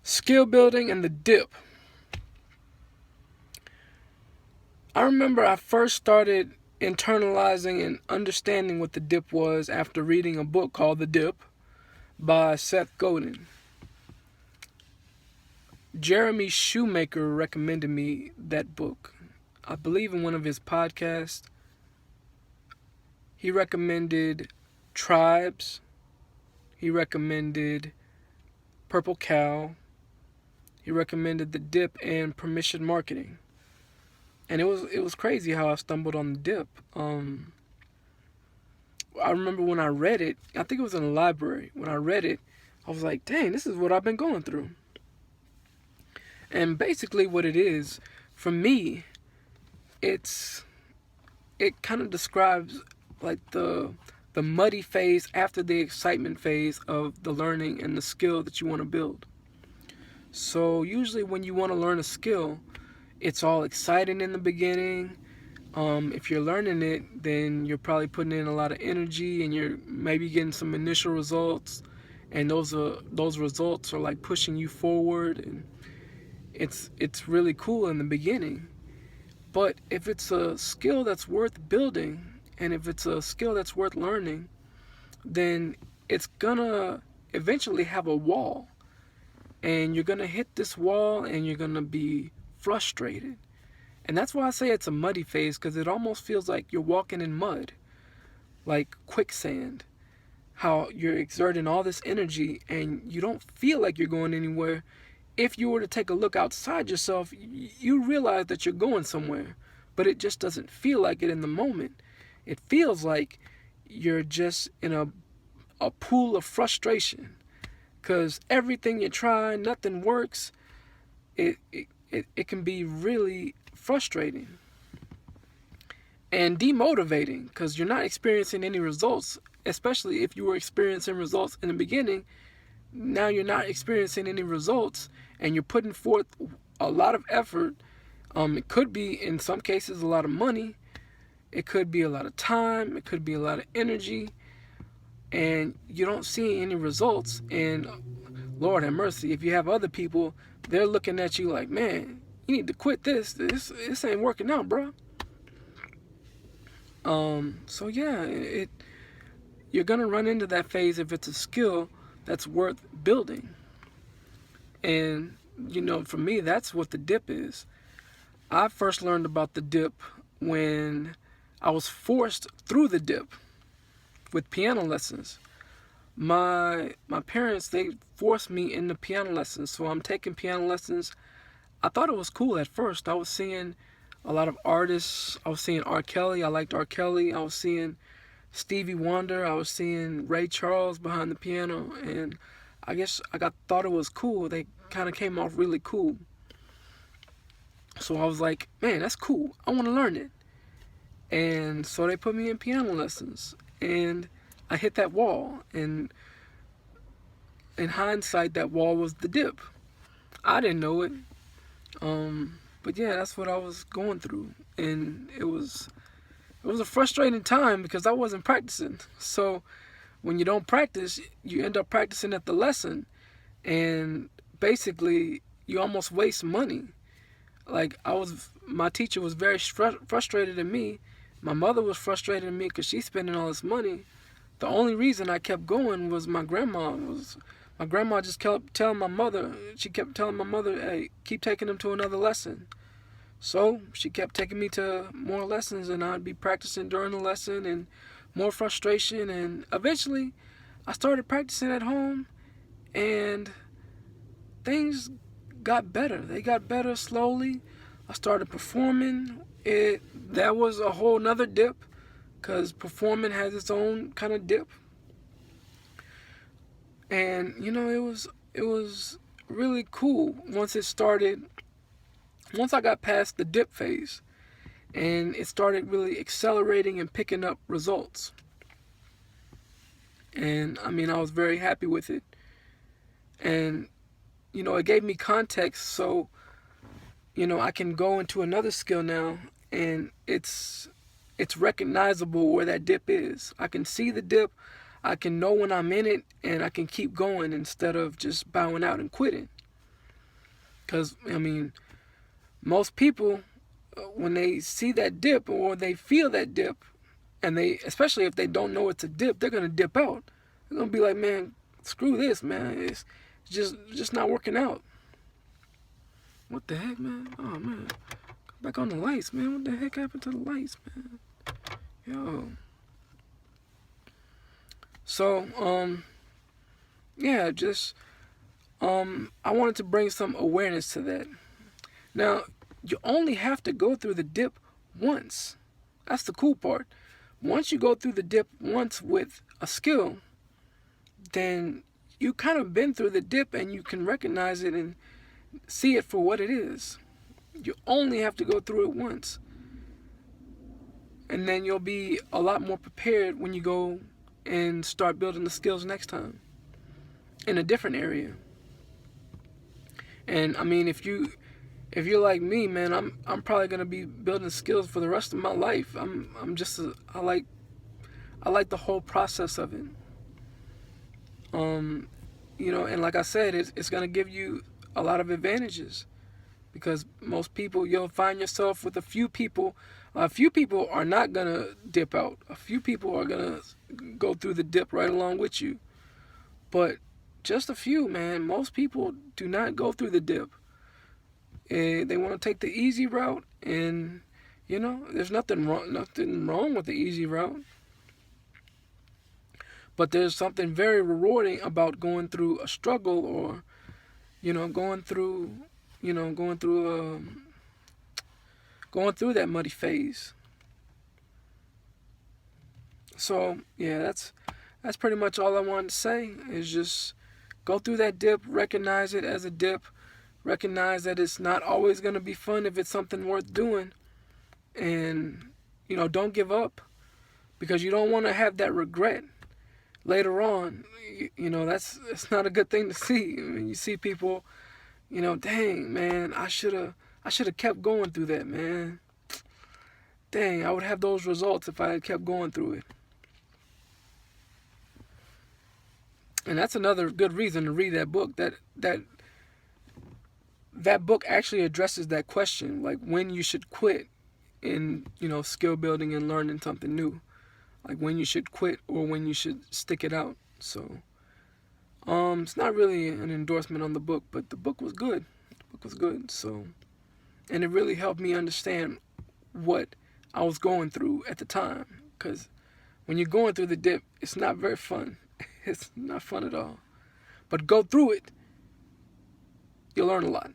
Skill building and the dip. I remember I first started internalizing and understanding what the dip was after reading a book called The Dip by Seth Godin. Jeremy Shoemaker recommended me that book. I believe in one of his podcasts. He recommended Tribes. He recommended Purple Cow. He recommended The Dip and Permission Marketing. And it was crazy how I stumbled on The Dip. I remember when I read it, I think it was in the library. When I read it, I was like, dang, this is what I've been going through. And basically what it is, for me, it kind of describes like the muddy phase after the excitement phase of the learning and the skill that you want to build. So usually when you want to learn a skill, it's all exciting in the beginning. If you're learning it, then you're probably putting in a lot of energy and you're maybe getting some initial results, and those results are like pushing you forward, and it's really cool in the beginning. But if it's a skill that's worth building, and if it's a skill that's worth learning, then it's gonna eventually have a wall, and you're gonna hit this wall and you're gonna be frustrated. And that's why I say it's a muddy phase, because it almost feels like you're walking in mud, like quicksand. How you're exerting all this energy and you don't feel like you're going anywhere. If you were to take a look outside yourself, you realize that you're going somewhere, but it just doesn't feel like it in the moment. It feels like you're just in a pool of frustration, because everything you try, nothing works. It can be really frustrating and demotivating, because you're not experiencing any results, especially if you were experiencing results in the beginning. Now you're not experiencing any results, and you're putting forth a lot of effort. It could be, in some cases, a lot of money. It could be a lot of time. It could be a lot of energy. And you don't see any results. And Lord have mercy, if you have other people, they're looking at you like, man, you need to quit this. This ain't working out, bro. So yeah, you're gonna run into that phase if it's a skill that's worth building. And for me, that's what the dip is. I first learned about the dip when I was forced through the dip with piano lessons. My parents, they forced me into piano lessons, so I'm taking piano lessons. I thought it was cool at first. I was seeing a lot of artists. I was seeing R. Kelly. I liked R. Kelly. I was seeing Stevie Wonder. I was seeing Ray Charles behind the piano, and I guess thought it was cool. They kind of came off really cool. So I was like, man, that's cool. I want to learn it. And so they put me in piano lessons, and I hit that wall. And in hindsight, that wall was the dip. I didn't know it. But yeah, that's what I was going through, and it was a frustrating time because I wasn't practicing. So when you don't practice, you end up practicing at the lesson, and basically you almost waste money. Like my teacher was very frustrated at me. My mother was frustrated at me because she's spending all this money. The only reason I kept going was my grandma just kept telling my mother. She kept telling my mother, "Hey, keep taking him to another lesson." So she kept taking me to more lessons, and I'd be practicing during the lesson, and more frustration. And eventually, I started practicing at home, and things got better. They got better slowly. I started performing. That was a whole nother dip, because performing has its own kind of dip. And it was really cool once I got past the dip phase, and it started really accelerating and picking up results. And I mean, I was very happy with it. And it gave me context, so I can go into another skill now, and it's recognizable where that dip is. I can see the dip, I can know when I'm in it, and I can keep going instead of just bowing out and quitting. Because, I mean, most people, when they see that dip or they feel that dip, and they, especially if they don't know it's a dip, they're going to dip out. They're going to be like, man, screw this, man. It's just not working out. What the heck, man? Oh, man. Back on the lights, man. What the heck happened to the lights, man? Yo. So, yeah, just, I wanted to bring some awareness to that. Now, you only have to go through the dip once. That's the cool part. Once you go through the dip once with a skill, then you kind of been through the dip and you can recognize it and see it for what it is. You only have to go through it once. And then you'll be a lot more prepared when you go and start building the skills next time in a different area. And I mean, if you're like me, man, I'm probably gonna be building skills for the rest of my life. I like the whole process of it. You know, and like I said, it's gonna give you a lot of advantages, because most people, you'll find yourself with a few people are not gonna dip out. A few people are gonna go through the dip right along with you. But just a few, man. Most people do not go through the dip. And they want to take the easy route, and you know, there's nothing wrong with the easy route. But there's something very rewarding about going through a struggle, or you know, going through that muddy phase. So yeah, that's pretty much all I wanted to say. Is just go through that dip, recognize it as a dip, recognize that it's not always going to be fun if it's something worth doing, and you know, don't give up, because you don't want to have that regret later on. You know, it's not a good thing to see. I mean, you see people, you know, dang, man, I should have kept going through that, man. Dang, I would have those results if I had kept going through it. And that's another good reason to read that book. That book actually addresses that question, like when you should quit in, you know, skill building and learning something new. Like when you should quit or when you should stick it out. So, it's not really an endorsement on the book, but the book was good. The book was good. So, and it really helped me understand what I was going through at the time. Because when you're going through the dip, it's not very fun. It's not fun at all. But go through it, you'll learn a lot.